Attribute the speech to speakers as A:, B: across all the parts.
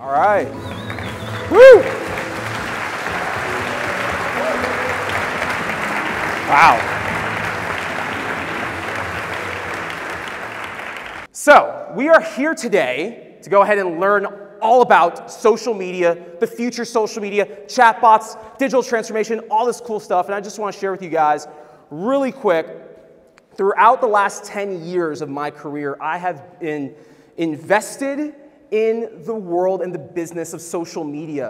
A: All right. Woo! Wow. So, we are here today to go ahead and learn all about social media, the future social media, chatbots, digital transformation, all this cool stuff. And I just want to share with you guys really quick, throughout the last 10 years of my career, I have been invested in the world and the business of social media.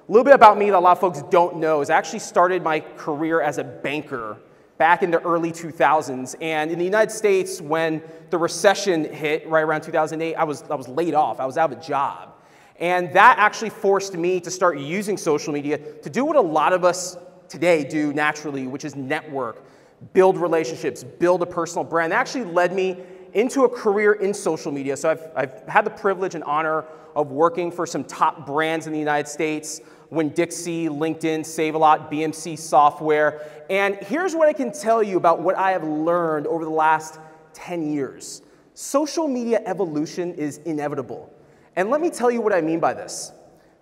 A: A little bit about me that a lot of folks don't know is I actually started my career as a banker back in the early 2000s. And in the United States, when the recession hit right around 2008, I was laid off. I was out of a job. And that actually forced me to start using social media to do what a lot of us today do naturally, which is network, build relationships, build a personal brand. That actually led me into a career in social media. So I've had the privilege and honor of working for some top brands in the United States, Winn-Dixie, LinkedIn, Save-A-Lot, BMC Software. And here's what I can tell you about what I have learned over the last 10 years. Social media evolution is inevitable. And let me tell you what I mean by this.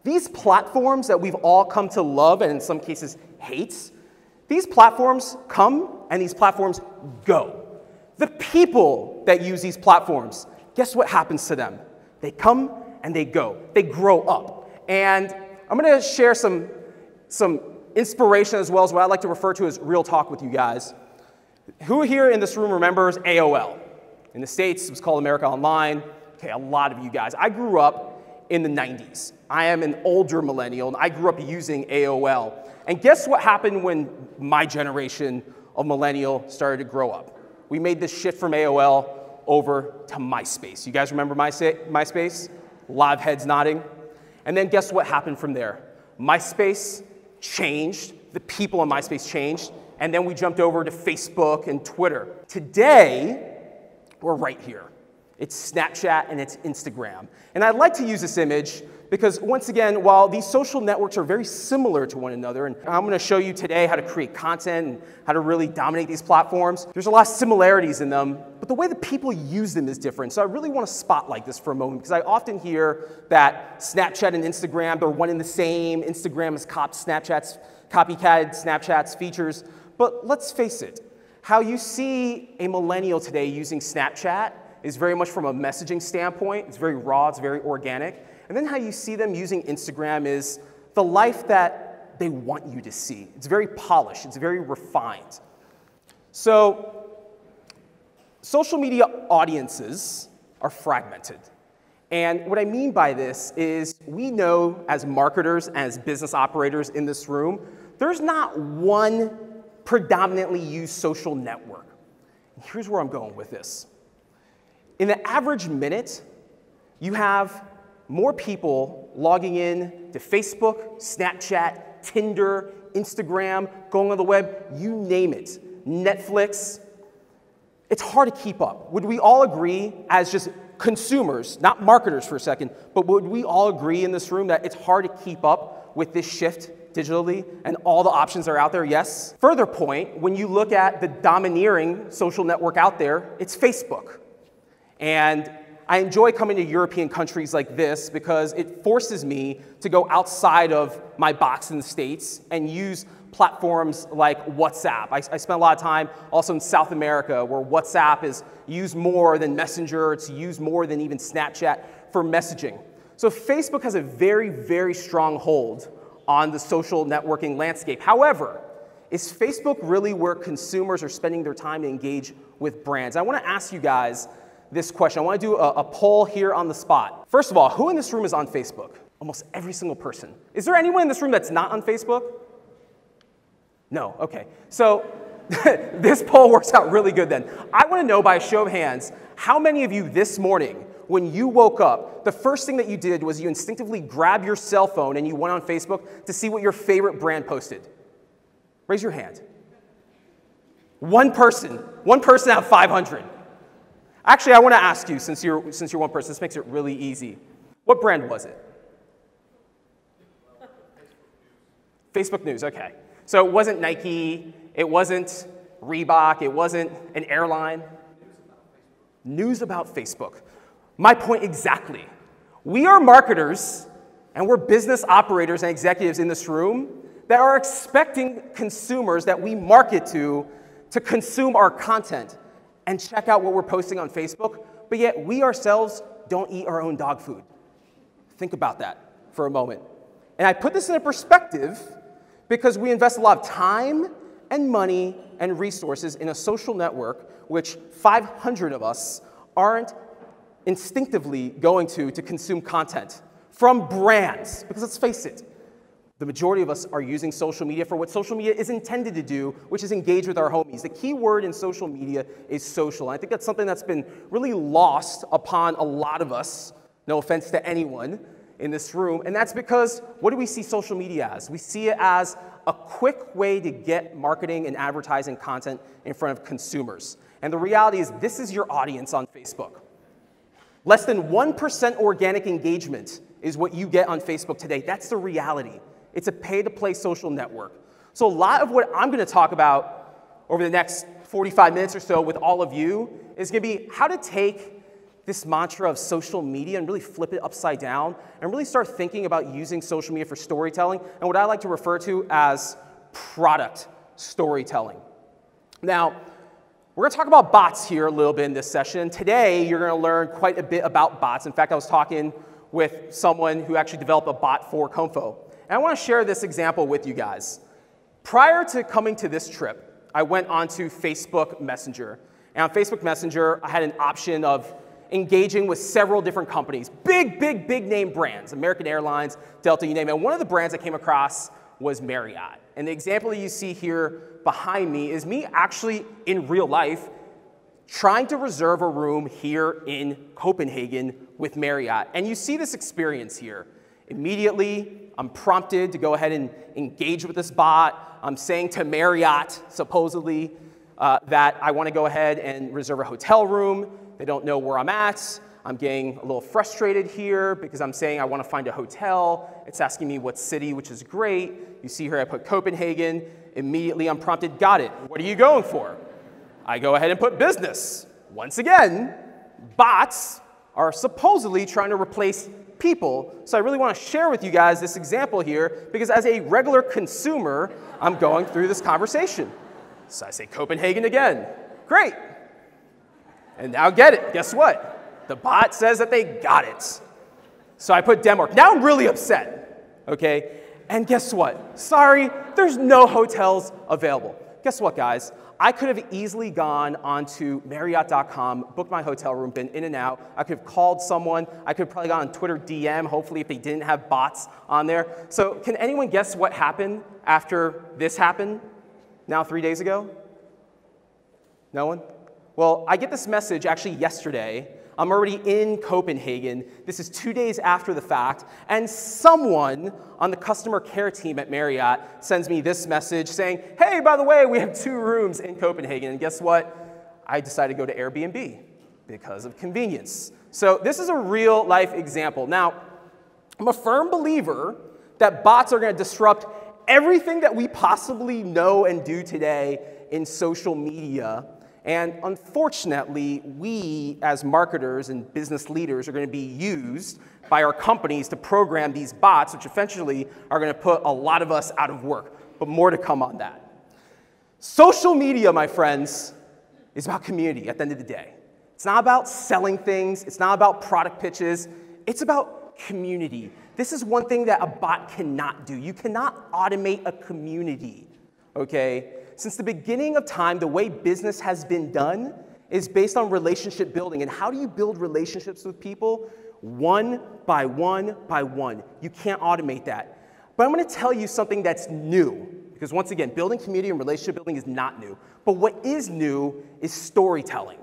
A: These platforms that we've all come to love and in some cases hate, these platforms come and these platforms go. The people that use these platforms, guess what happens to them? They come and they go. They grow up. And I'm going to share some inspiration as well as what I like to refer to as real talk with you guys. Who here in this room remembers AOL? In the States, it was called America Online. Okay, a lot of you guys. I grew up in the 90s. I am an older millennial, and I grew up using AOL. And guess what happened when my generation of millennial started to grow up? We made this shift from AOL over to MySpace. You guys remember MySpace? A lot of heads nodding. And then guess what happened from there? MySpace changed, the people on MySpace changed, and then we jumped over to Facebook and Twitter. Today, we're right here. It's Snapchat and it's Instagram. And I'd like to use this image because, once again, while these social networks are very similar to one another, and I'm going to show you today how to create content and how to really dominate these platforms, there's a lot of similarities in them, but the way that people use them is different. So I really want to spotlight this for a moment because I often hear that Snapchat and Instagram, they're one and the same. Instagram has copycatted Snapchat's features. But let's face it, how you see a millennial today using Snapchat is very much from a messaging standpoint. It's very raw, it's very organic. And then how you see them using Instagram is the life that they want you to see. It's very polished, it's very refined. So social media audiences are fragmented. And what I mean by this is we know as marketers, as business operators in this room, there's not one predominantly used social network. And here's where I'm going with this. In the average minute, you have more people logging in to Facebook, Snapchat, Tinder, Instagram, going on the web, you name it, Netflix. It's hard to keep up. Would we all agree as just consumers, not marketers for a second, but would we all agree in this room that it's hard to keep up with this shift digitally and all the options are out there? Yes. Further point, when you look at the domineering social network out there, it's Facebook. And I enjoy coming to European countries like this because it forces me to go outside of my box in the States and use platforms like WhatsApp. I spent a lot of time also in South America where WhatsApp is used more than Messenger. It's used more than even Snapchat for messaging. So Facebook has a very, very strong hold on the social networking landscape. However, is Facebook really where consumers are spending their time to engage with brands? I want to ask you guys this question. I want to do a poll here on the spot. First of all, who in this room is on Facebook? Almost every single person. Is there anyone in this room that's not on Facebook? No, okay. So this poll works out really good then. I want to know by a show of hands, how many of you this morning, when you woke up, the first thing that you did was you instinctively grabbed your cell phone and you went on Facebook to see what your favorite brand posted? Raise your hand. One person out of 500. Actually, I want to ask you, since you're one person, this makes it really easy. What brand was it? Facebook News, okay. So it wasn't Nike, it wasn't Reebok, it wasn't an airline. News about Facebook. My point exactly. We are marketers And we're business operators and executives in this room that are expecting consumers that we market to consume our content and check out what we're posting on Facebook, but yet we ourselves don't eat our own dog food. Think about that for a moment. And I put this in a perspective because we invest a lot of time and money and resources in a social network which 500 of us aren't instinctively going to consume content from brands. Because let's face it, the majority of us are using social media for what social media is intended to do, which is engage with our homies. The key word in social media is social. And I think that's something that's been really lost upon a lot of us, no offense to anyone in this room, and that's because what do we see social media as? We see it as a quick way to get marketing and advertising content in front of consumers. And the reality is this is your audience on Facebook. Less than 1% organic engagement is what you get on Facebook today. That's the reality. It's a pay-to-play social network. So a lot of what I'm going to talk about over the next 45 minutes or so with all of you is going to be how to take this mantra of social media and really flip it upside down and really start thinking about using social media for storytelling and what I like to refer to as product storytelling. Now, we're going to talk about bots here a little bit in this session. Today, you're going to learn quite a bit about bots. In fact, I was talking with someone who actually developed a bot for Komfo. And I want to share this example with you guys. Prior to coming to this trip, I went onto Facebook Messenger. And on Facebook Messenger, I had an option of engaging with several different companies, big name brands, American Airlines, Delta, you name it. And one of the brands I came across was Marriott. And the example that you see here behind me is me actually in real life trying to reserve a room here in Copenhagen with Marriott. And you see this experience here. Immediately, I'm prompted to go ahead and engage with this bot. I'm saying to Marriott, supposedly, that I want to go ahead and reserve a hotel room. They don't know where I'm at. I'm getting a little frustrated here because I'm saying I want to find a hotel. It's asking me what city, which is great. You see here I put Copenhagen. Immediately I'm prompted, got it. What are you going for? I go ahead and put business. Once again, bots are supposedly trying to replace people. So I really want to share with you guys this example here because as a regular consumer, I'm going through this conversation. So I say Copenhagen again. Great. And now get it. Guess what? The bot says that they got it. So I put Denmark. Now I'm really upset. Okay? And guess what? Sorry, there's no hotels available. Guess what, guys? I could have easily gone onto Marriott.com, booked my hotel room, been in and out. I could have called someone. I could have probably gone on Twitter DM, hopefully if they didn't have bots on there. So can anyone guess what happened after this happened? Now 3 days ago? No one? Well, I get this message actually yesterday. I'm already in Copenhagen. This is 2 days after the fact, and someone on the customer care team at Marriott sends me this message saying, hey, by the way, we have 2 rooms in Copenhagen, and guess what? I decided to go to Airbnb because of convenience. So this is a real life example. Now, I'm a firm believer that bots are going to disrupt everything that we possibly know and do today in social media. And unfortunately, we as marketers and business leaders are going to be used by our companies to program these bots, which eventually are going to put a lot of us out of work. But more to come on that. Social media, my friends, is about community at the end of the day. It's not about selling things. It's not about product pitches. It's about community. This is one thing that a bot cannot do. You cannot automate a community, okay? Since the beginning of time, the way business has been done is based on relationship building. And how do you build relationships with people? One by one by one. You can't automate that. But I'm going to tell you something that's new. Because once again, building community and relationship building is not new. But what is new is storytelling,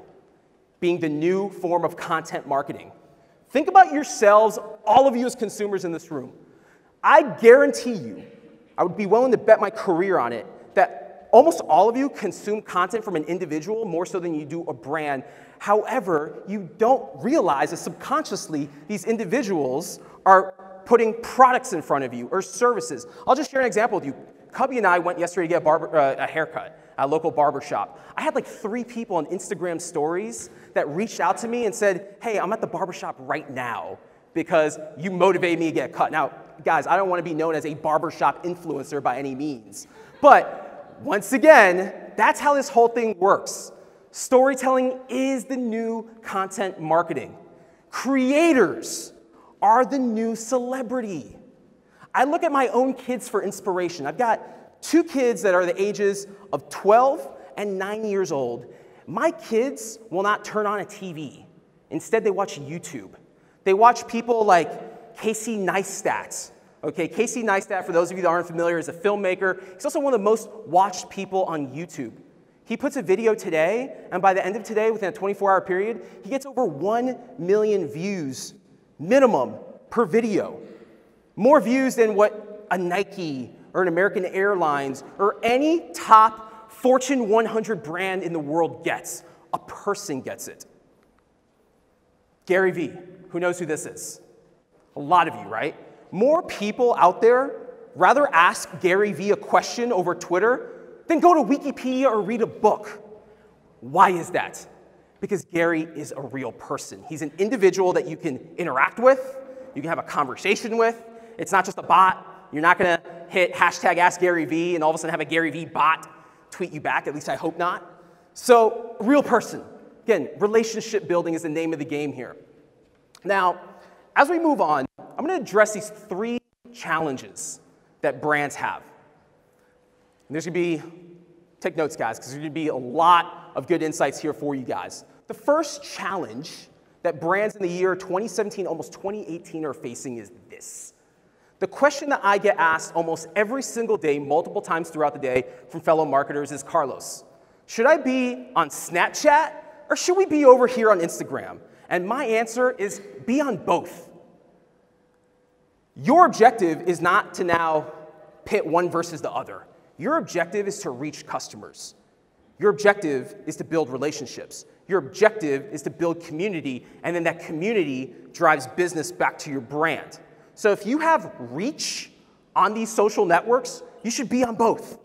A: being the new form of content marketing. Think about yourselves, all of you as consumers in this room. I guarantee you, I would be willing to bet my career on it, that almost all of you consume content from an individual more so than you do a brand. However, you don't realize that subconsciously these individuals are putting products in front of you or services. I'll just share an example with you. Cubby and I went yesterday to get a haircut at a local barber shop. I had like 3 people on Instagram stories that reached out to me and said, hey, I'm at the barber shop right now because you motivated me to get a cut. Now, guys, I don't want to be known as a barbershop influencer by any means. But once again, that's how this whole thing works. Storytelling is the new content marketing. Creators are the new celebrity. I look at my own kids for inspiration. I've got 2 kids that are the ages of 12 and 9 years old. My kids will not turn on a TV. Instead, they watch YouTube. They watch people like Casey Neistat. Okay, Casey Neistat, for those of you that aren't familiar, is a filmmaker. He's also one of the most watched people on YouTube. He puts a video today, and by the end of today, within a 24-hour period, he gets over 1 million views, minimum, per video. More views than what a Nike or an American Airlines or any top Fortune 100 brand in the world gets. A person gets it. Gary Vee, who knows who this is? A lot of you, right? More people out there rather ask Gary Vee a question over Twitter than go to Wikipedia or read a book. Why is that? Because Gary is a real person. He's an individual that you can interact with, you can have a conversation with. It's not just a bot. You're not gonna hit hashtag AskGaryVee and all of a sudden have a Gary Vee bot tweet you back, at least I hope not. So, real person. Again, relationship building is the name of the game here. Now, as we move on, I'm gonna address these 3 challenges that brands have. And there's gonna be, take notes guys, because there's gonna be a lot of good insights here for you guys. The first challenge that brands in the year 2017, almost 2018 are facing is this. The question that I get asked almost every single day, multiple times throughout the day from fellow marketers is, Carlos, should I be on Snapchat or should we be over here on Instagram? And my answer is be on both. Your objective is not to now pit one versus the other. Your objective is to reach customers. Your objective is to build relationships. Your objective is to build community, and then that community drives business back to your brand. So if you have reach on these social networks, you should be on both.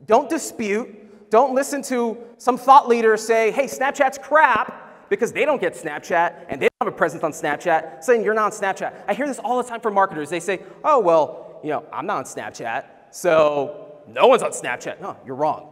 A: Don't dispute. Don't listen to some thought leader say, hey, Snapchat's crap, because they don't get Snapchat, and they don't have a presence on Snapchat, saying you're not on Snapchat. I hear this all the time from marketers. They say, oh, well, I'm not on Snapchat, so no one's on Snapchat. No, you're wrong.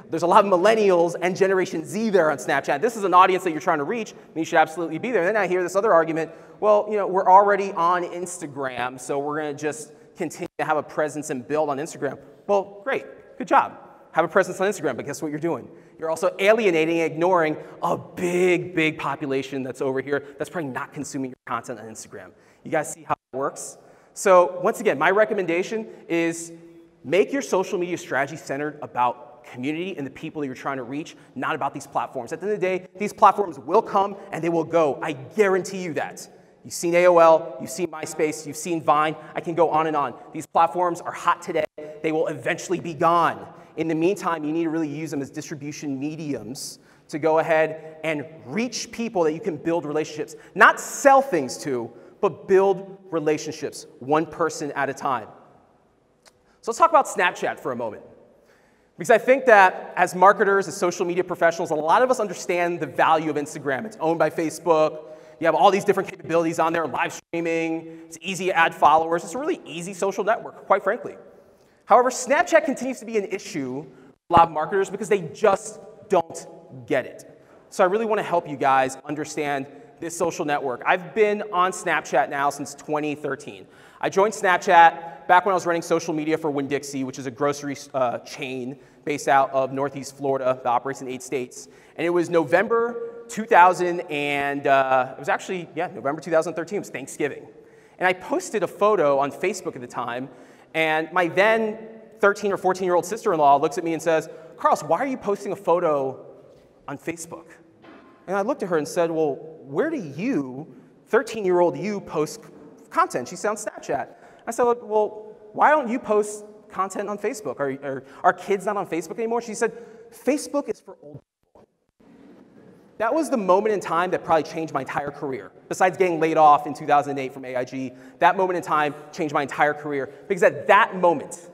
A: There's a lot of millennials and Generation Z there on Snapchat. This is an audience that you're trying to reach, and you should absolutely be there. And then I hear this other argument, well, we're already on Instagram, so we're going to just continue to have a presence and build on Instagram. Well, great. Good job. Have a presence on Instagram, but guess what you're doing? You're also alienating and ignoring a big, big population that's over here that's probably not consuming your content on Instagram. You guys see how it works? So once again, my recommendation is make your social media strategy centered about community and the people that you're trying to reach, not about these platforms. At the end of the day, these platforms will come and they will go. I guarantee you that. You've seen AOL, you've seen MySpace, you've seen Vine. I can go on and on. These platforms are hot today. They will eventually be gone. In the meantime, you need to really use them as distribution mediums to go ahead and reach people that you can build relationships. Not sell things to, but build relationships, one person at a time. So let's talk about Snapchat for a moment. Because I think that as marketers, as social media professionals, a lot of us understand the value of Instagram. It's owned by Facebook. You have all these different capabilities on there, live streaming. It's easy to add followers. It's a really easy social network, quite frankly. However, Snapchat continues to be an issue for a lot of marketers because they just don't get it. So I really want to help you guys understand this social network. I've been on Snapchat now since 2013. I joined Snapchat back when I was running social media for Winn-Dixie, which is a grocery chain based out of Northeast Florida that operates in 8 states. And it was November 2000, and it was actually, November 2013. It was Thanksgiving. And I posted a photo on Facebook at the time, and my then 13 or 14-year-old sister-in-law looks at me and says, Carlos, why are you posting a photo on Facebook? And I looked at her and said, well, where do you, 13-year-old you, post content? She said on Snapchat. I said, well, why don't you post content on Facebook? Are kids not on Facebook anymore? She said, Facebook is for old people. That was the moment in time that probably changed my entire career. Besides getting laid off in 2008 from AIG, that moment in time changed my entire career. Because at that moment,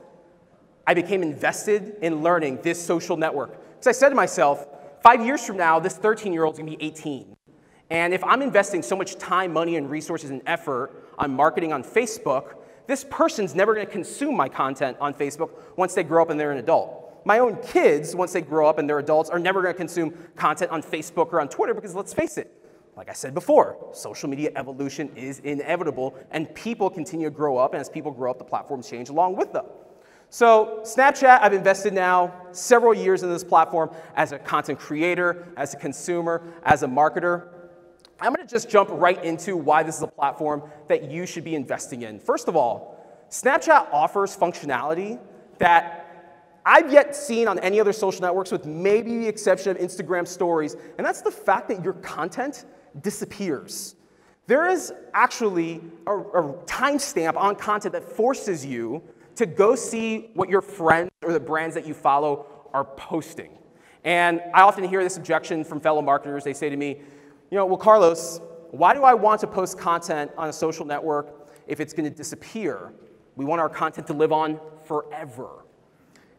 A: I became invested in learning this social network. Because I said to myself, 5 years from now, this 13-year-old is going to be 18. And if I'm investing so much time, money, and resources and effort on marketing on Facebook, This person's never going to consume my content on Facebook once they grow up and they're an adult. My own kids, once they grow up and they're adults, are never going to consume content on Facebook or on Twitter because, let's face it, like I said before, social media evolution is inevitable, and people continue to grow up, and as people grow up, the platforms change along with them. So Snapchat, I've invested now several years in this platform as a content creator, as a consumer, as a marketer. I'm going to just jump right into why this is a platform that you should be investing in. First of all, Snapchat offers functionality that I've yet seen on any other social networks, with maybe the exception of Instagram stories, and that's the fact that your content disappears. There is actually a timestamp on content that forces you to go see what your friends or the brands that you follow are posting. And I often hear this objection from fellow marketers. They say to me, well, Carlos, why do I want to post content on a social network if it's going to disappear? We want our content to live on forever.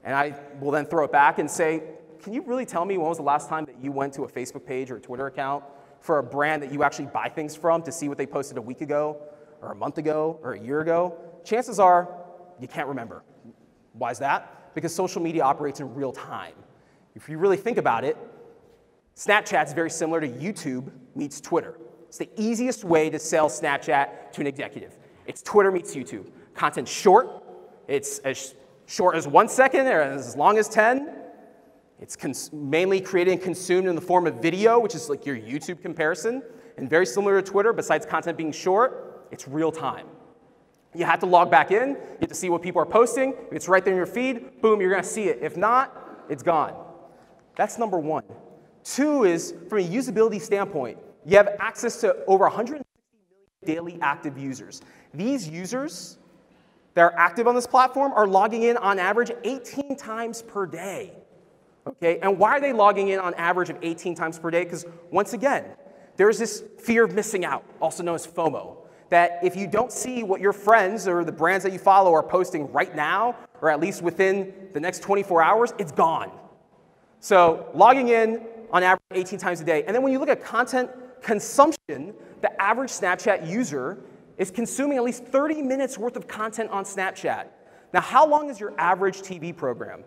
A: And I will then throw it back and say, can you really tell me when was the last time that you went to a Facebook page or a Twitter account for a brand that you actually buy things from to see what they posted a week ago or a month ago or a year ago? Chances are you can't remember. Why is that? Because social media operates in real time. If you really think about it, Snapchat's very similar to YouTube meets Twitter. It's the easiest way to sell Snapchat to an executive. It's Twitter meets YouTube. Content's short. It's as short as 1 second or as long as 10. It's mainly created and consumed in the form of video, which is like your YouTube comparison, and very similar to Twitter. Besides content being short, it's real time. You have to log back in. You have to see what people are posting. If it's right there in your feed, boom, you're going to see it. If not, it's gone. That's number one. Two is, from a usability standpoint, you have access to over 160 million daily active users. These users that are active on this platform are logging in on average 18 times per day. Okay? And why are they logging in on average of 18 times per day? Because once again, there's this fear of missing out, also known as FOMO, that if you don't see what your friends or the brands that you follow are posting right now, or at least within the next 24 hours, it's gone. So logging in on average 18 times a day. And then when you look at content consumption, the average Snapchat user is consuming at least 30 minutes worth of content on Snapchat. Now, how long is your average TV program?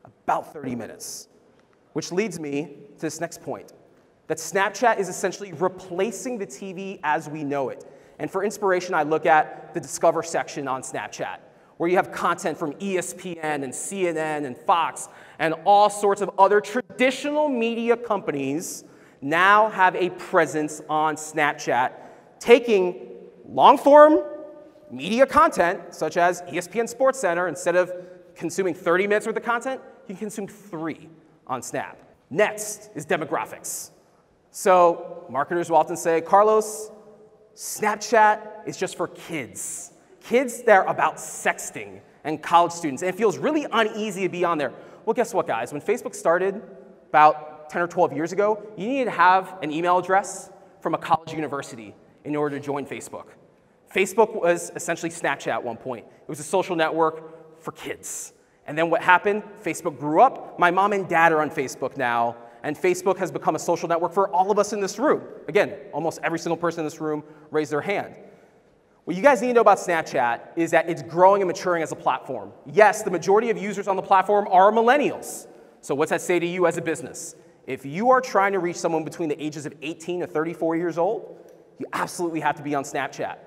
A: About 30 minutes. Which leads me to this next point, that Snapchat is essentially replacing the TV as we know it. And for inspiration, I look at the Discover section on Snapchat, where you have content from ESPN and CNN and Fox and all sorts of other traditional media companies now have a presence on Snapchat, taking long-form media content, such as ESPN SportsCenter. Instead of consuming 30 minutes worth of content, you can consume 3 on Snap. Next is demographics. So marketers will often say, Carlos, Snapchat is just for kids. Kids that are about sexting and college students, and it feels really uneasy to be on there. Well, guess what, guys? When Facebook started about 10 or 12 years ago, you needed to have an email address from a college university in order to join Facebook. Facebook was essentially Snapchat at one point. It was a social network for kids. And then what happened? Facebook grew up. My mom and dad are on Facebook now, and Facebook has become a social network for all of us in this room. Again, almost every single person in this room raised their hand. What you guys need to know about Snapchat is that it's growing and maturing as a platform. Yes, the majority of users on the platform are millennials. So what's that say to you as a business? If you are trying to reach someone between the ages of 18 to 34 years old, you absolutely have to be on Snapchat.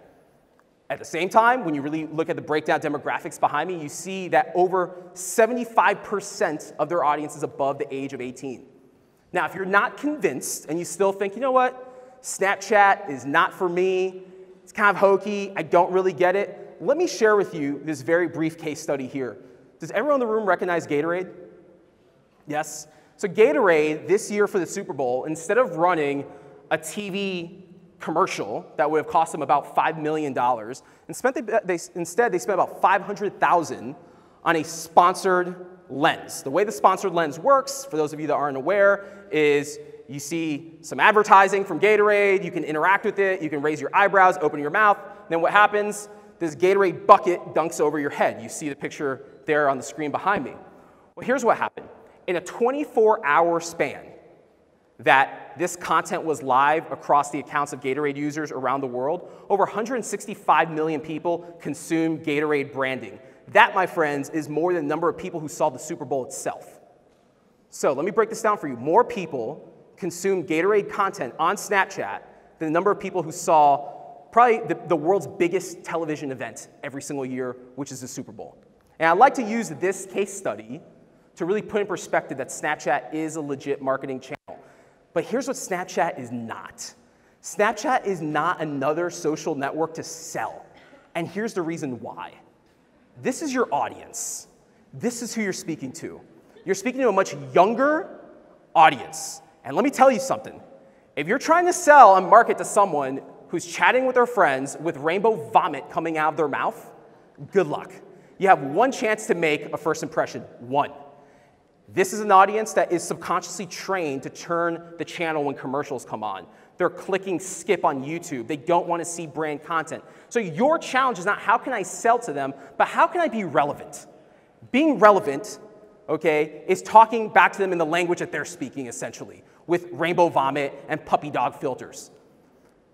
A: At the same time, when you really look at the breakdown demographics behind me, you see that over 75% of their audience is above the age of 18. Now, if you're not convinced and you still think, you know what, Snapchat is not for me, it's kind of hokey, I don't really get it, let me share with you this very brief case study here. Does everyone in the room recognize Gatorade? Yes? So Gatorade, this year for the Super Bowl, instead of running a TV commercial that would have cost them about $5 million, instead they spent about $500,000 on a sponsored lens. The way the sponsored lens works, for those of you that aren't aware, is you see some advertising from Gatorade, you can interact with it, you can raise your eyebrows, open your mouth, then what happens? This Gatorade bucket dunks over your head. You see the picture there on the screen behind me. Well, here's what happened. In a 24-hour span, that this content was live across the accounts of Gatorade users around the world, over 165 million people consume Gatorade branding. That, my friends, is more than the number of people who saw the Super Bowl itself. So let me break this down for you. More people consume Gatorade content on Snapchat than the number of people who saw probably the world's biggest television event every single year, which is the Super Bowl. And I'd like to use this case study to really put in perspective that Snapchat is a legit marketing channel. But here's what Snapchat is not. Snapchat is not another social network to sell. And here's the reason why. This is your audience. This is who you're speaking to. You're speaking to a much younger audience. And let me tell you something. If you're trying to sell and market to someone who's chatting with their friends with rainbow vomit coming out of their mouth, good luck. You have one chance to make a first impression, one. This is an audience that is subconsciously trained to turn the channel when commercials come on. They're clicking skip on YouTube. They don't want to see brand content. So your challenge is not how can I sell to them, but how can I be relevant? Being relevant, okay, is talking back to them in the language that they're speaking, essentially, with rainbow vomit and puppy dog filters.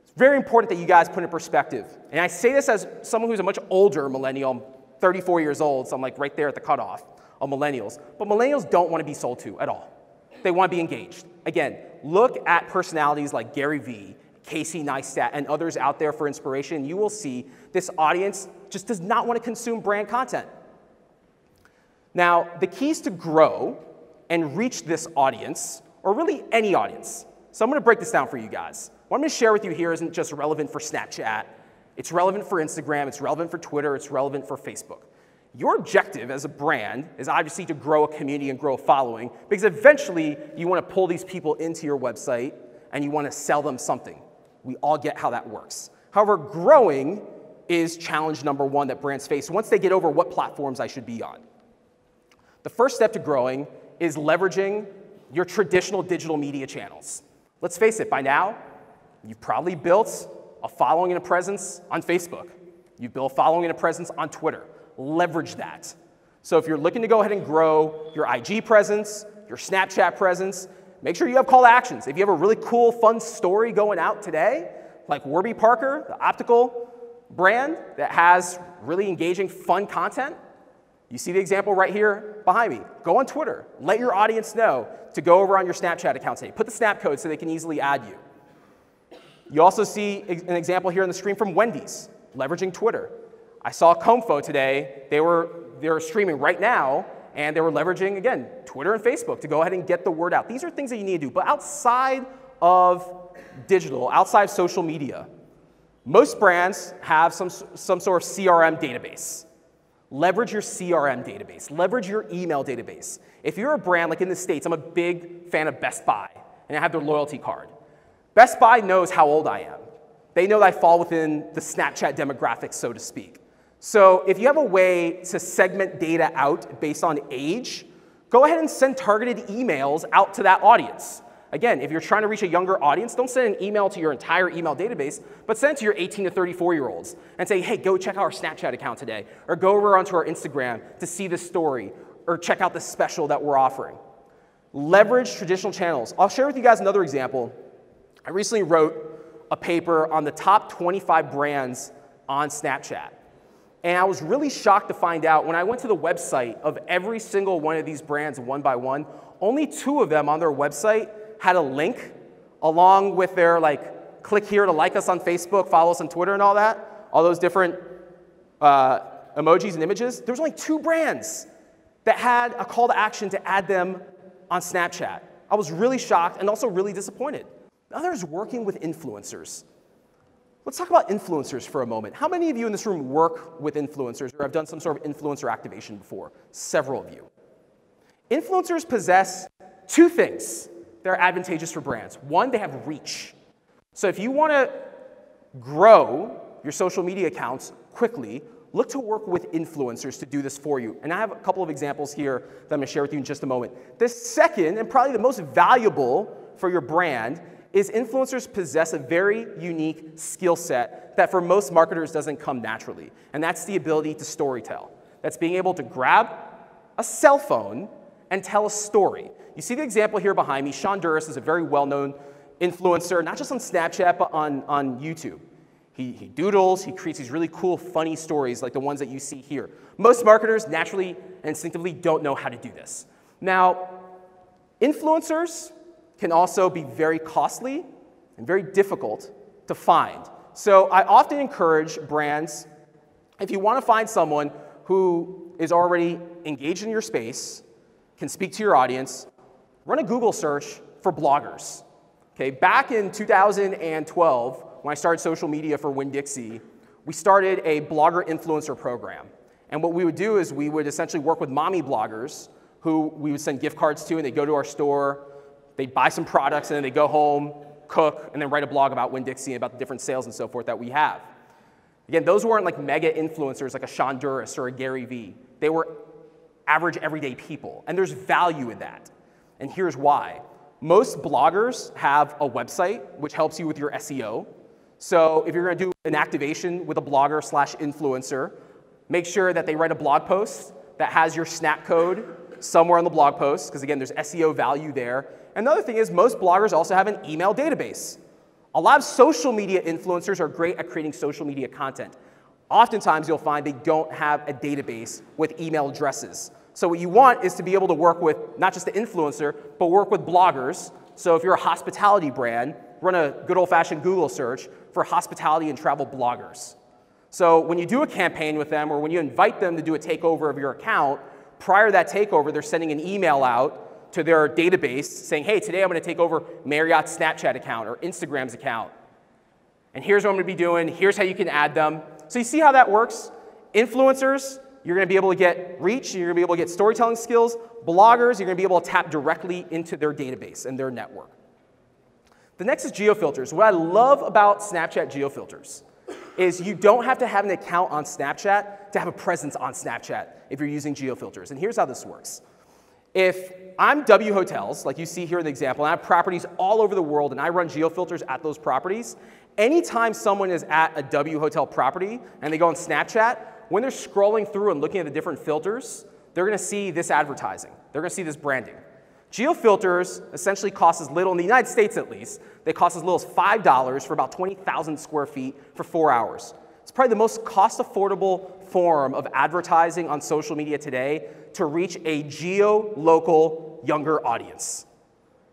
A: It's very important that you guys put in perspective. And I say this as someone who's a much older millennial. I'm 34 years old, so I'm like right there at the cutoff of millennials. But millennials don't want to be sold to at all. They want to be engaged. Again, look at personalities like Gary Vee, Casey Neistat, and others out there for inspiration. You will see this audience just does not want to consume brand content. Now, the keys to grow and reach this audience, or really any audience. So I'm going to break this down for you guys. What I'm going to share with you here isn't just relevant for Snapchat. It's relevant for Instagram. It's relevant for Twitter. It's relevant for Facebook. Your objective as a brand is obviously to grow a community and grow a following, because eventually you want to pull these people into your website and you want to sell them something. We all get how that works. However, growing is challenge number one that brands face once they get over what platforms I should be on. The first step to growing is leveraging your traditional digital media channels. Let's face it, by now, you've probably built a following and a presence on Facebook. You've built a following and a presence on Twitter. Leverage that. So if you're looking to go ahead and grow your IG presence, your Snapchat presence, make sure you have call to actions. If you have a really cool, fun story going out today, like Warby Parker, the optical brand that has really engaging, fun content, you see the example right here behind me. Go on Twitter. Let your audience know to go over on your Snapchat account today. Put the snap code so they can easily add you. You also see an example here on the screen from Wendy's, leveraging Twitter. I saw Komfo today. They were streaming right now, and they were leveraging, again, Twitter and Facebook to go ahead and get the word out. These are things that you need to do. But outside of digital, outside of social media, most brands have some sort of CRM database. Leverage your CRM database. Leverage your email database. If you're a brand, like in the States, I'm a big fan of Best Buy, and I have their loyalty card. Best Buy knows how old I am. They know that I fall within the Snapchat demographics, so to speak. So if you have a way to segment data out based on age, go ahead and send targeted emails out to that audience. Again, if you're trying to reach a younger audience, don't send an email to your entire email database, but send it to your 18 to 34-year-olds and say, hey, go check out our Snapchat account today, or go over onto our Instagram to see this story, or check out the special that we're offering. Leverage traditional channels. I'll share with you guys another example. I recently wrote a paper on the top 25 brands on Snapchat. And I was really shocked to find out when I went to the website of every single one of these brands one by one, only 2 of them on their website had a link along with their click here to like us on Facebook, follow us on Twitter and all that, all those different emojis and images. There was only 2 brands that had a call to action to add them on Snapchat. I was really shocked and also really disappointed. The other is working with influencers. Let's talk about influencers for a moment. How many of you in this room work with influencers or have done some sort of influencer activation before? Several of you. Influencers possess 2 things that are advantageous for brands. One, they have reach. So if you want to grow your social media accounts quickly, look to work with influencers to do this for you. And I have a couple of examples here that I'm going to share with you in just a moment. The second, and probably the most valuable for your brand, is influencers possess a very unique skill set that for most marketers doesn't come naturally. And that's the ability to storytell. That's being able to grab a cell phone and tell a story. You see the example here behind me. Sean Duras is a very well-known influencer, not just on Snapchat, but on YouTube. He doodles, he creates these really cool, funny stories like the ones that you see here. Most marketers naturally and instinctively don't know how to do this. Now, influencers can also be very costly and very difficult to find. So I often encourage brands, if you want to find someone who is already engaged in your space, can speak to your audience, run a Google search for bloggers. Okay, back in 2012, when I started social media for Winn-Dixie, we started a blogger influencer program. And what we would do is we would essentially work with mommy bloggers who we would send gift cards to, and they'd go to our store, they'd buy some products, and then they'd go home, cook, and then write a blog about Winn-Dixie and about the different sales and so forth that we have. Again, those weren't like mega influencers like a Sean Duras or a Gary Vee. They were average everyday people, and there's value in that. And here's why. Most bloggers have a website which helps you with your SEO. So if you're going to do an activation with a blogger slash influencer, make sure that they write a blog post that has your snap code somewhere on the blog post, because again, there's SEO value there. And the other thing is most bloggers also have an email database. A lot of social media influencers are great at creating social media content. Oftentimes you'll find they don't have a database with email addresses. So what you want is to be able to work with not just the influencer, but work with bloggers. So if you're a hospitality brand, run a good old-fashioned Google search for hospitality and travel bloggers. So when you do a campaign with them or when you invite them to do a takeover of your account, prior to that takeover, they're sending an email out to their database saying, hey, today I'm going to take over Marriott's Snapchat account or Instagram's account. And here's what I'm going to be doing. Here's how you can add them. So you see how that works? Influencers, you're going to be able to get reach. You're going to be able to get storytelling skills. Bloggers, you're going to be able to tap directly into their database and their network. The next is Geofilters. What I love about Snapchat Geofilters is you don't have to have an account on Snapchat to have a presence on Snapchat if you're using Geofilters. And here's how this works. If I'm W Hotels, like you see here in the example, and I have properties all over the world, and I run Geofilters at those properties, anytime someone is at a W Hotel property and they go on Snapchat, when they're scrolling through and looking at the different filters, they're going to see this advertising. They're going to see this branding. Geofilters essentially cost as little, in the United States at least, they cost as little as $5 for about 20,000 square feet for 4 hours. It's probably the most cost-affordable form of advertising on social media today to reach a geo-local younger audience.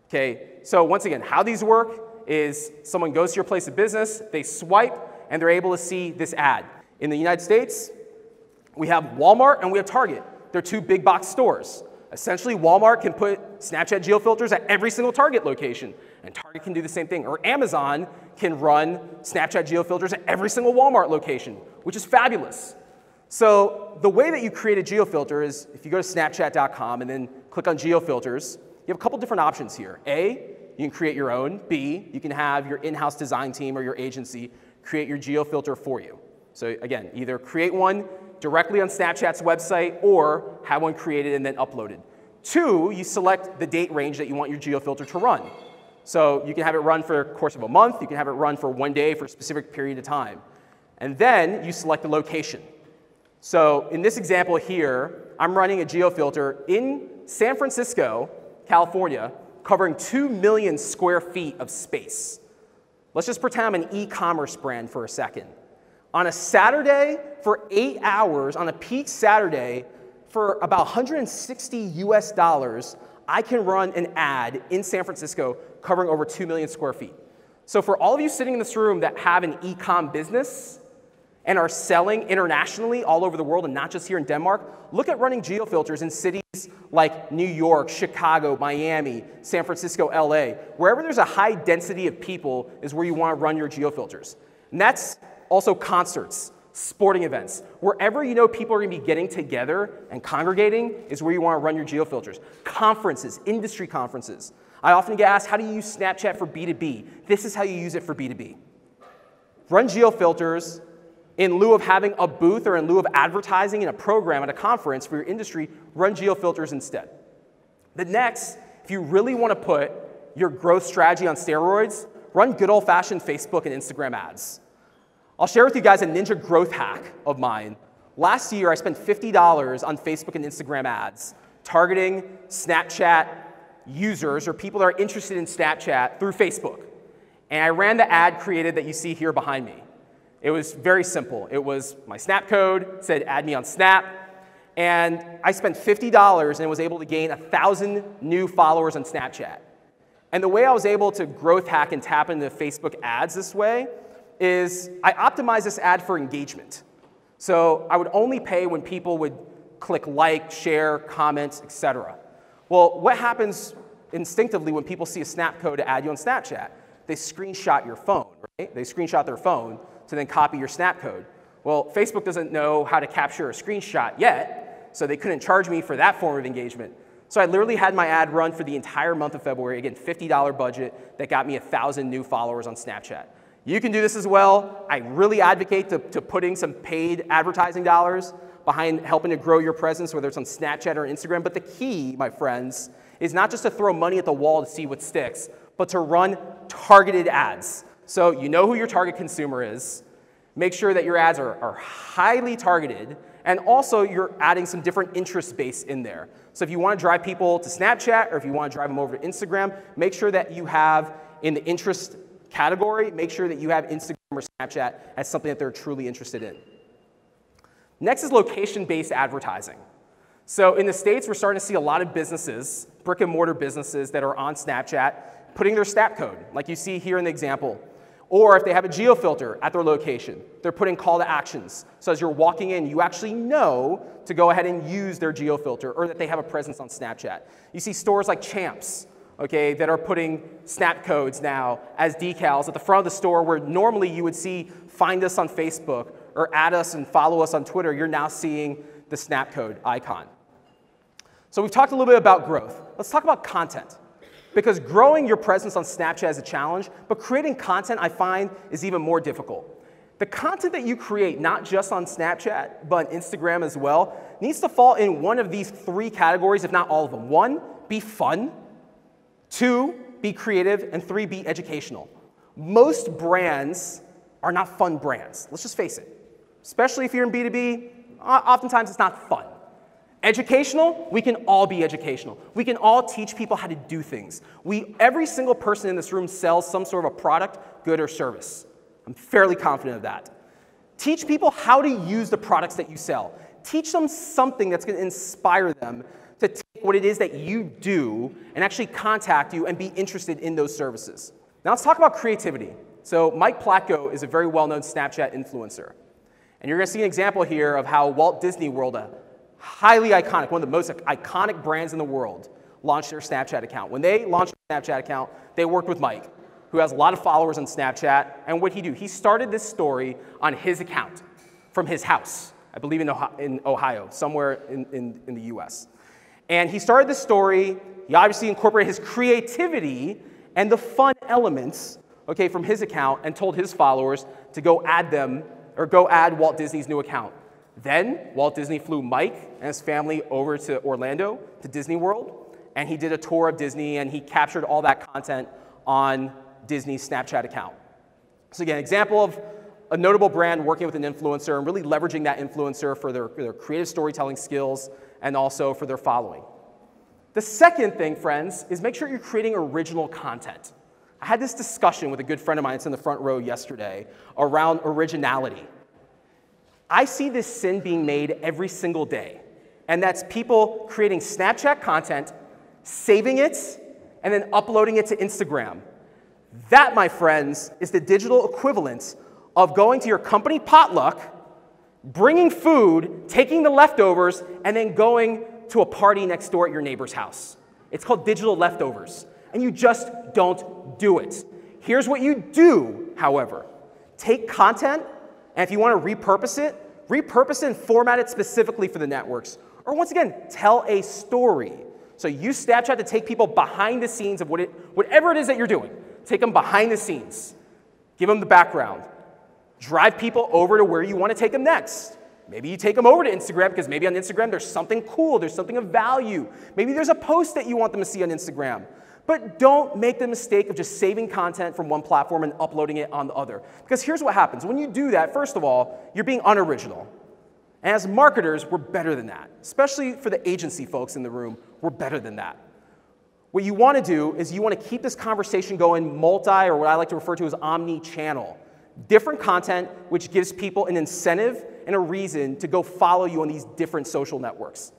A: Okay, so once again, how these work is someone goes to your place of business, they swipe, and they're able to see this ad. In the United States, we have Walmart and we have Target. They're two big box stores. Essentially, Walmart can put Snapchat Geofilters at every single Target location, and Target can do the same thing. Or Amazon can run Snapchat Geofilters at every single Walmart location, which is fabulous. So the way that you create a geofilter is if you go to snapchat.com and then click on Geofilters, you have a couple different options here. A, you can create your own. B, you can have your in-house design team or your agency create your geofilter for you. So again, either create one directly on Snapchat's website or have one created and then uploaded. 2, you select the date range that you want your geofilter to run. So you can have it run for the course of a month, you can have it run for 1 day for a specific period of time. And then you select the location. So in this example here, I'm running a geofilter in San Francisco, California, covering 2 million square feet of space. Let's just pretend I'm an e-commerce brand for a second. On a Saturday for 8 hours, on a peak Saturday, for about $160 US, I can run an ad in San Francisco covering over 2 million square feet. So for all of you sitting in this room that have an e-com business and are selling internationally all over the world and not just here in Denmark, look at running geofilters in cities like New York, Chicago, Miami, San Francisco, LA. Wherever there's a high density of people is where you want to run your geofilters. And that's also concerts, sporting events. Wherever you know people are going to be getting together and congregating is where you want to run your geofilters. Conferences, industry conferences. I often get asked, how do you use Snapchat for B2B? This is how you use it for B2B. Run geofilters in lieu of having a booth or in lieu of advertising in a program at a conference for your industry, run geofilters instead. The next, if you really want to put your growth strategy on steroids, run good old-fashioned Facebook and Instagram ads. I'll share with you guys a ninja growth hack of mine. Last year, I spent $50 on Facebook and Instagram ads, targeting Snapchat users or people that are interested in Snapchat through Facebook. And I ran the ad created that you see here behind me. It was very simple. It was my Snap code, said add me on Snap, and I spent $50 and was able to gain 1,000 new followers on Snapchat. And the way I was able to growth hack and tap into Facebook ads this way is I optimized this ad for engagement. So I would only pay when people would click like, share, comment, etc. Well, what happens instinctively when people see a Snap code to add you on Snapchat? They screenshot your phone, right? They screenshot their phone to then copy your Snap code. Well, Facebook doesn't know how to capture a screenshot yet, so they couldn't charge me for that form of engagement. So I literally had my ad run for the entire month of February, again, $50 budget that got me 1,000 new followers on Snapchat. You can do this as well. I really advocate to putting some paid advertising dollars behind helping to grow your presence, whether it's on Snapchat or Instagram. But the key, my friends, is not just to throw money at the wall to see what sticks, but to run targeted ads. So you know who your target consumer is. Make sure that your ads are highly targeted, and also you're adding some different interest base in there. So if you want to drive people to Snapchat, or if you want to drive them over to Instagram, make sure that you have in the interest category, make sure that you have Instagram or Snapchat as something that they're truly interested in. Next is location-based advertising. So in the States, we're starting to see a lot of businesses, brick and mortar businesses that are on Snapchat, putting their Snap code, like you see here in the example. Or if they have a geofilter at their location, they're putting call to actions. So as you're walking in, you actually know to go ahead and use their geofilter, or that they have a presence on Snapchat. You see stores like Champs, okay, that are putting Snap codes now as decals at the front of the store, where normally you would see find us on Facebook or add us and follow us on Twitter. You're now seeing the Snap code icon. So we've talked a little bit about growth. Let's talk about content. Because growing your presence on Snapchat is a challenge, but creating content, I find, is even more difficult. The content that you create, not just on Snapchat, but on Instagram as well, needs to fall in one of these three categories, if not all of them. 1, be fun. 2, be creative. And 3, be educational. Most brands are not fun brands. Let's just face it. Especially if you're in B2B, oftentimes it's not fun. Educational, we can all be educational. We can all teach people how to do things. Every single person in this room sells some sort of a product, good, or service. I'm fairly confident of that. Teach people how to use the products that you sell. Teach them something that's going to inspire them to take what it is that you do and actually contact you and be interested in those services. Now let's talk about creativity. So Mike Platko is a very well-known Snapchat influencer. And you're going to see an example here of how Walt Disney World, highly iconic, one of the most iconic brands in the world, launched their Snapchat account. When they launched their Snapchat account, they worked with Mike, who has a lot of followers on Snapchat. And what did he do? He started this story on his account from his house, I believe in Ohio, somewhere in the US. And he started this story. He obviously incorporated his creativity and the fun elements, okay, from his account, and told his followers to go add them, or go add Walt Disney's new account. Then Walt Disney flew Mike and his family over to Orlando, to Disney World, and he did a tour of Disney, and he captured all that content on Disney's Snapchat account. So again, example of a notable brand working with an influencer and really leveraging that influencer for their creative storytelling skills and also for their following. The second thing, friends, is make sure you're creating original content. I had this discussion with a good friend of mine that's in the front row yesterday around originality. I see this sin being made every single day, and that's people creating Snapchat content, saving it, and then uploading it to Instagram. That, my friends, is the digital equivalent of going to your company potluck, bringing food, taking the leftovers, and then going to a party next door at your neighbor's house. It's called digital leftovers, and you just don't do it. Here's what you do, however. Take content, and if you want to repurpose it and format it specifically for the networks. Or once again, tell a story. So use Snapchat to take people behind the scenes of whatever it is that you're doing. Take them behind the scenes. Give them the background. Drive people over to where you want to take them next. Maybe you take them over to Instagram, because maybe on Instagram there's something cool, there's something of value. Maybe there's a post that you want them to see on Instagram. But don't make the mistake of just saving content from one platform and uploading it on the other. Because here's what happens. When you do that, first of all, you're being unoriginal. And as marketers, we're better than that. Especially for the agency folks in the room, we're better than that. What you want to do is you want to keep this conversation going multi, or what I like to refer to as omni-channel. Different content, which gives people an incentive and a reason to go follow you on these different social networks.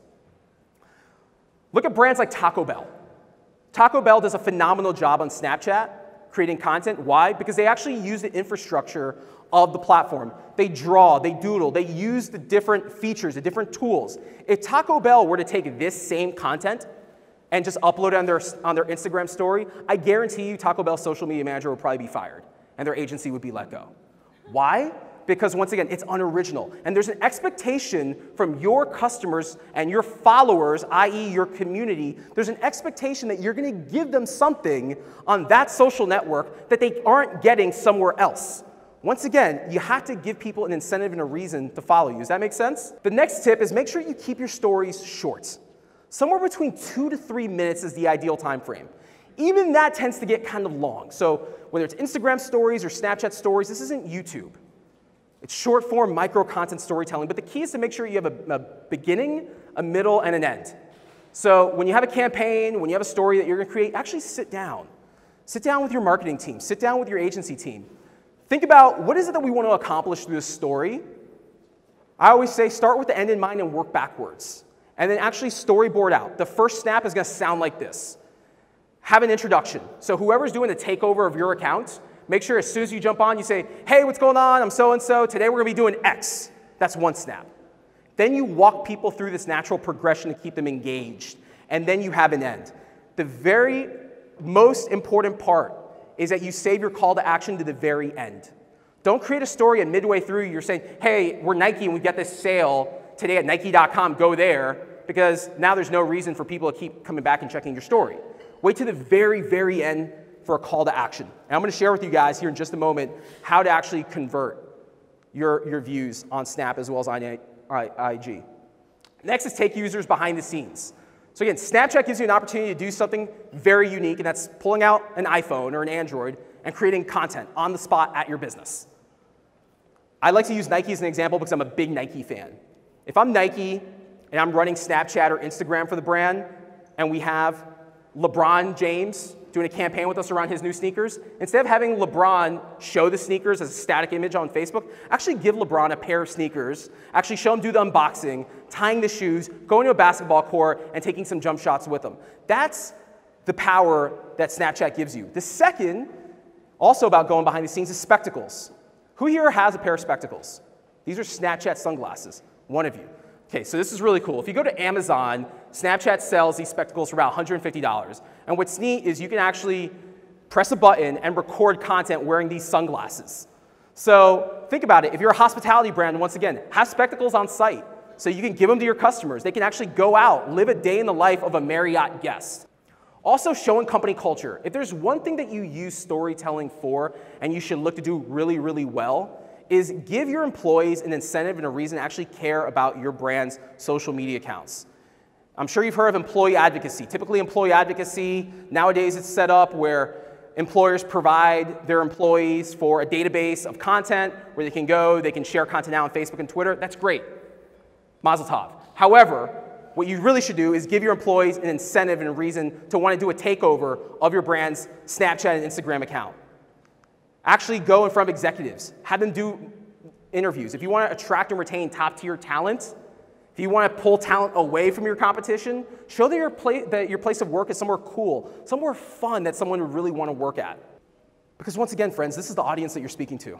A: Look at brands like Taco Bell. Taco Bell does a phenomenal job on Snapchat creating content. Why? Because they actually use the infrastructure of the platform. They draw, they doodle, they use the different features, the different tools. If Taco Bell were to take this same content and just upload it on their Instagram story, I guarantee you Taco Bell's social media manager would probably be fired and their agency would be let go. Why? Because once again, it's unoriginal. And there's an expectation from your customers and your followers, i.e. your community, there's an expectation that you're gonna give them something on that social network that they aren't getting somewhere else. Once again, you have to give people an incentive and a reason to follow you. Does that make sense? The next tip is make sure you keep your stories short. Somewhere between 2 to 3 minutes is the ideal time frame. Even that tends to get kind of long. So whether it's Instagram stories or Snapchat stories, this isn't YouTube. It's short form micro content storytelling, but the key is to make sure you have a beginning, a middle, and an end. So when you have a campaign, when you have a story that you're gonna create, actually sit down. Sit down with your marketing team, sit down with your agency team. Think about what is it that we want to accomplish through this story. I always say start with the end in mind and work backwards. And then actually storyboard out. The first snap is gonna sound like this. Have an introduction. So whoever's doing the takeover of your account, make sure as soon as you jump on, you say, hey, what's going on? I'm so-and-so. Today we're gonna be doing X. That's one snap. Then you walk people through this natural progression to keep them engaged. And then you have an end. The very most important part is that you save your call to action to the very end. Don't create a story and midway through you're saying, hey, we're Nike and we got this sale today at Nike.com, go there, because now there's no reason for people to keep coming back and checking your story. Wait to the very, very end for a call to action. And I'm gonna share with you guys here in just a moment how to actually convert your views on Snap as well as on IG. Next is take users behind the scenes. So again, Snapchat gives you an opportunity to do something very unique, and that's pulling out an iPhone or an Android and creating content on the spot at your business. I like to use Nike as an example because I'm a big Nike fan. If I'm Nike and I'm running Snapchat or Instagram for the brand, and we have LeBron James doing a campaign with us around his new sneakers, instead of having LeBron show the sneakers as a static image on Facebook, actually give LeBron a pair of sneakers, actually show him do the unboxing, tying the shoes, going to a basketball court, and taking some jump shots with him. That's the power that Snapchat gives you. The second, also about going behind the scenes, is spectacles. Who here has a pair of spectacles? These are Snapchat sunglasses. One of you. Okay, so this is really cool. If you go to Amazon, Snapchat sells these spectacles for about $150. And what's neat is you can actually press a button and record content wearing these sunglasses. So think about it. If you're a hospitality brand, once again, have spectacles on site so you can give them to your customers. They can actually go out, live a day in the life of a Marriott guest. Also, showing company culture. If there's one thing that you use storytelling for and you should look to do really, really well, is give your employees an incentive and a reason to actually care about your brand's social media accounts. I'm sure you've heard of employee advocacy. Typically, employee advocacy, nowadays it's set up where employers provide their employees for a database of content where they can go, they can share content out on Facebook and Twitter. That's great. Mazel tov. However, what you really should do is give your employees an incentive and a reason to want to do a takeover of your brand's Snapchat and Instagram account. Actually go in front of executives. Have them do interviews. If you want to attract and retain top-tier talent, if you want to pull talent away from your competition, show that your place of work is somewhere cool, somewhere fun that someone would really want to work at. Because once again, friends, this is the audience that you're speaking to.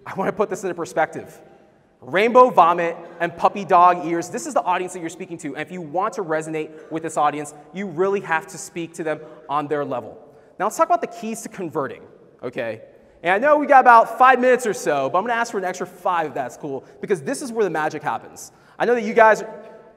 A: I want to put this into perspective. Rainbow vomit and puppy dog ears, this is the audience that you're speaking to. And if you want to resonate with this audience, you really have to speak to them on their level. Now let's talk about the keys to converting, okay? And I know we got about 5 minutes or so, but I'm gonna ask for an extra 5 if that's cool, because this is where the magic happens. I know that you guys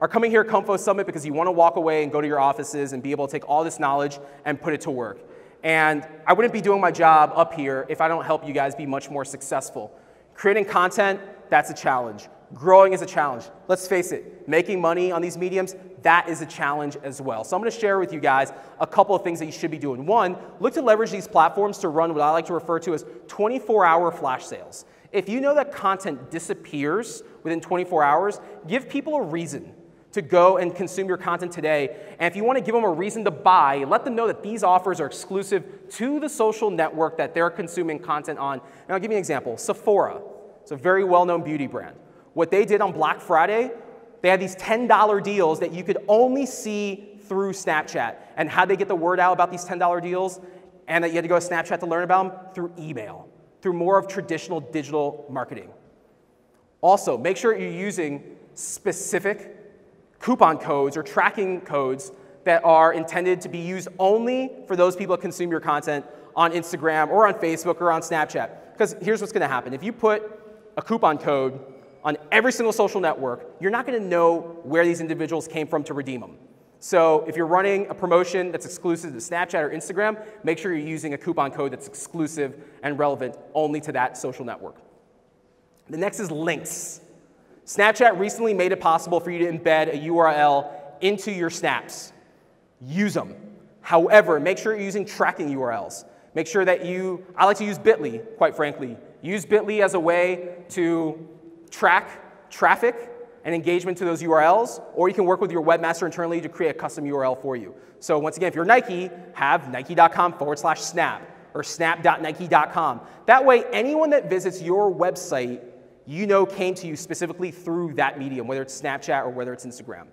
A: are coming here at Komfo Summit because you wanna walk away and go to your offices and be able to take all this knowledge and put it to work. And I wouldn't be doing my job up here if I don't help you guys be much more successful. Creating content, that's a challenge. Growing is a challenge. Let's face it, making money on these mediums, that is a challenge as well. So I'm gonna share with you guys a couple of things that you should be doing. One, look to leverage these platforms to run what I like to refer to as 24-hour flash sales. If you know that content disappears within 24 hours, give people a reason to go and consume your content today. And if you want to give them a reason to buy, let them know that these offers are exclusive to the social network that they're consuming content on. And I'll give you an example. Sephora, it's a very well-known beauty brand. What they did on Black Friday, they had these $10 deals that you could only see through Snapchat. And how'd they get the word out about these $10 deals? And that you had to go to Snapchat to learn about them? Through email, through more of traditional digital marketing. Also, make sure you're using specific coupon codes or tracking codes that are intended to be used only for those people that consume your content on Instagram or on Facebook or on Snapchat. Because here's what's going to happen. If you put a coupon code on every single social network, you're not going to know where these individuals came from to redeem them. So if you're running a promotion that's exclusive to Snapchat or Instagram, make sure you're using a coupon code that's exclusive and relevant only to that social network. The next is links. Snapchat recently made it possible for you to embed a URL into your snaps. Use them. However, make sure you're using tracking URLs. Make sure that I like to use Bitly, quite frankly. Use Bitly as a way to track traffic and engagement to those URLs, or you can work with your webmaster internally to create a custom URL for you. So once again, if you're Nike, have nike.com/snap or snap.nike.com. That way, anyone that visits your website came to you specifically through that medium, whether it's Snapchat or whether it's Instagram.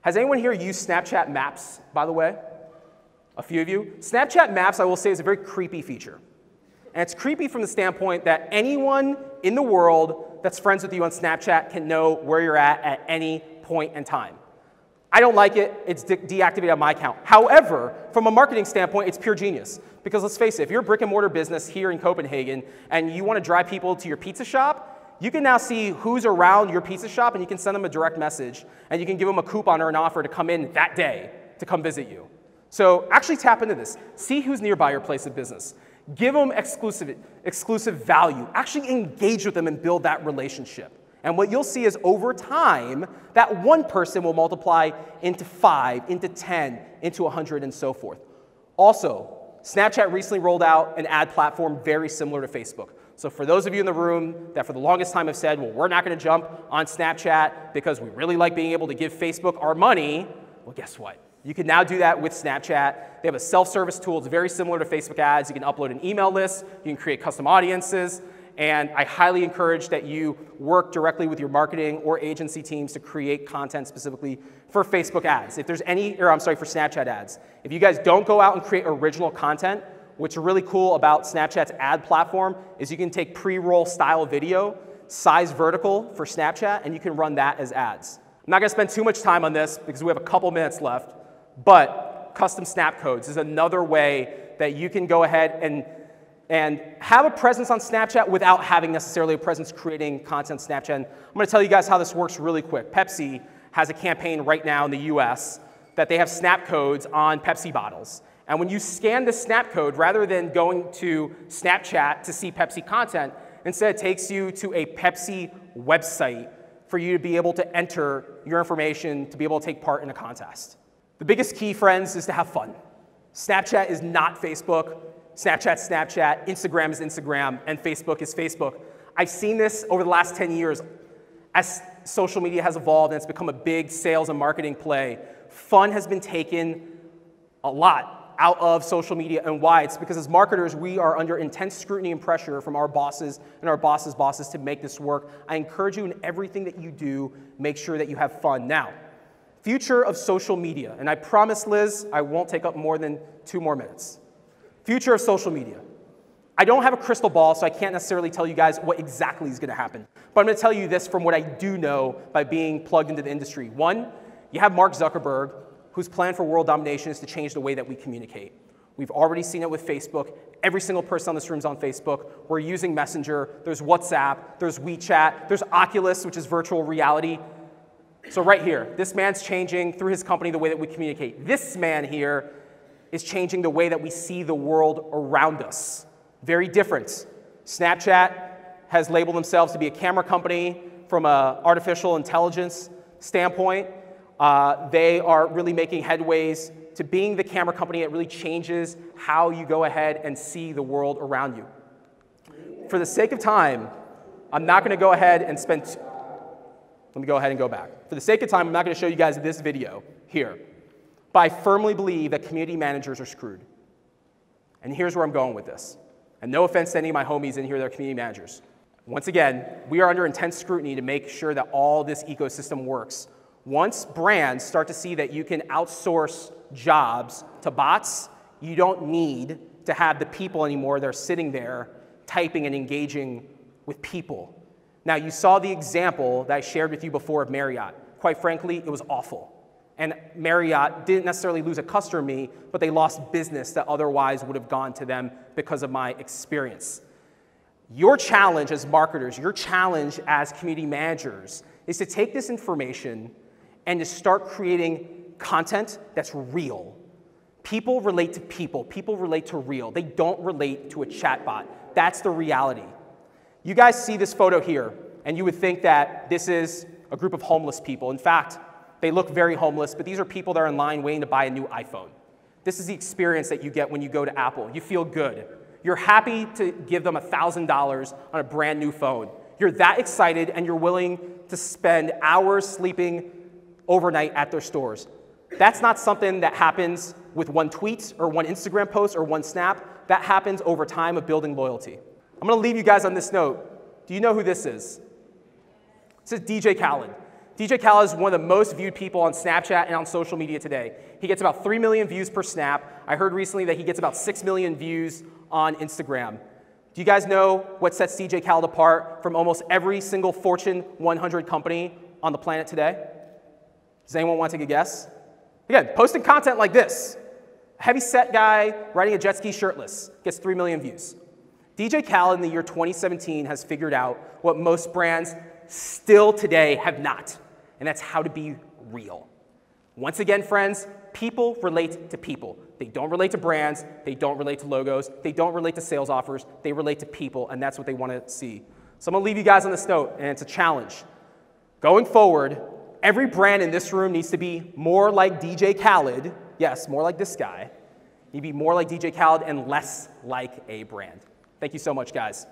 A: Has anyone here used Snapchat Maps, by the way? A few of you? Snapchat Maps, I will say, is a very creepy feature. And it's creepy from the standpoint that anyone in the world that's friends with you on Snapchat can know where you're at any point in time. I don't like it. It's deactivated on my account. However, from a marketing standpoint, it's pure genius. Because let's face it, if you're a brick and mortar business here in Copenhagen and you want to drive people to your pizza shop, you can now see who's around your pizza shop and you can send them a direct message and you can give them a coupon or an offer to come in that day to come visit you. So actually tap into this. See who's nearby your place of business. Give them exclusive value. Actually engage with them and build that relationship. And what you'll see is over time, that one person will multiply into 5, into 10, into 100, and so forth. Also, Snapchat recently rolled out an ad platform very similar to Facebook. So for those of you in the room that for the longest time have said, well, we're not going to jump on Snapchat because we really like being able to give Facebook our money, well, guess what? You can now do that with Snapchat. They have a self-service tool. It's very similar to Facebook ads. You can upload an email list. You can create custom audiences. And I highly encourage that you work directly with your marketing or agency teams to create content specifically for Facebook ads. If there's for Snapchat ads. If you guys don't go out and create original content, what's really cool about Snapchat's ad platform is you can take pre-roll style video, size vertical for Snapchat, and you can run that as ads. I'm not going to spend too much time on this because we have a couple minutes left, but custom snap codes is another way that you can go ahead and have a presence on Snapchat without having necessarily a presence creating content on Snapchat. And I'm going to tell you guys how this works really quick. Pepsi has a campaign right now in the US that they have snap codes on Pepsi bottles. And when you scan the snap code, rather than going to Snapchat to see Pepsi content, instead it takes you to a Pepsi website for you to be able to enter your information to be able to take part in a contest. The biggest key, friends, is to have fun. Snapchat is not Facebook. Snapchat's Snapchat, Instagram is Instagram, and Facebook is Facebook. I've seen this over the last 10 years as social media has evolved and it's become a big sales and marketing play. Fun has been taken a lot out of social media, and why? It's because as marketers, we are under intense scrutiny and pressure from our bosses and our bosses' bosses to make this work. I encourage you in everything that you do, make sure that you have fun. Now, future of social media, and I promise, Liz, I won't take up more than 2 more minutes. Future of social media. I don't have a crystal ball, so I can't necessarily tell you guys what exactly is going to happen. But I'm going to tell you this from what I do know by being plugged into the industry. 1, you have Mark Zuckerberg, whose plan for world domination is to change the way that we communicate. We've already seen it with Facebook. Every single person on this room is on Facebook. We're using Messenger. There's WhatsApp. There's WeChat. There's Oculus, which is virtual reality. So right here, this man's changing through his company the way that we communicate. This man here is changing the way that we see the world around us. Very different. Snapchat has labeled themselves to be a camera company from an artificial intelligence standpoint. They are really making headways to being the camera company that really changes how you go ahead and see the world around you. For the sake of time, I'm not going to go ahead and spend Let me go ahead and go back. For the sake of time, I'm not going to show you guys this video here. But I firmly believe that community managers are screwed. And here's where I'm going with this. And no offense to any of my homies in here that are community managers. Once again, we are under intense scrutiny to make sure that all this ecosystem works. Once brands start to see that you can outsource jobs to bots, you don't need to have the people anymore that are sitting there typing and engaging with people. Now, you saw the example that I shared with you before of Marriott. Quite frankly, it was awful. And Marriott didn't necessarily lose a customer to me, but they lost business that otherwise would have gone to them because of my experience. Your challenge as marketers, your challenge as community managers is to take this information and to start creating content that's real. People relate to people. People relate to real. They don't relate to a chatbot. That's the reality. You guys see this photo here, and you would think that this is a group of homeless people. In fact, they look very homeless, but these are people that are in line waiting to buy a new iPhone. This is the experience that you get when you go to Apple. You feel good. You're happy to give them $1,000 on a brand new phone. You're that excited, and you're willing to spend hours sleeping overnight at their stores. That's not something that happens with one tweet or one Instagram post or one snap. That happens over time of building loyalty. I'm going to leave you guys on this note. Do you know who this is? This is DJ Khaled. DJ Khaled is one of the most viewed people on Snapchat and on social media today. He gets about 3 million views per snap. I heard recently that he gets about 6 million views on Instagram. Do you guys know what sets DJ Khaled apart from almost every single Fortune 100 company on the planet today? Does anyone want to take a guess? Again, posting content like this. A heavy-set guy riding a jet ski shirtless gets 3 million views. DJ Khaled in the year 2017 has figured out what most brands still today have not, and that's how to be real. Once again, friends, people relate to people. They don't relate to brands, they don't relate to logos, they don't relate to sales offers, they relate to people, and that's what they want to see. So I'm going to leave you guys on this note, and it's a challenge. Going forward, every brand in this room needs to be more like DJ Khaled, yes, more like this guy. You need to be more like DJ Khaled and less like a brand. Thank you so much, guys.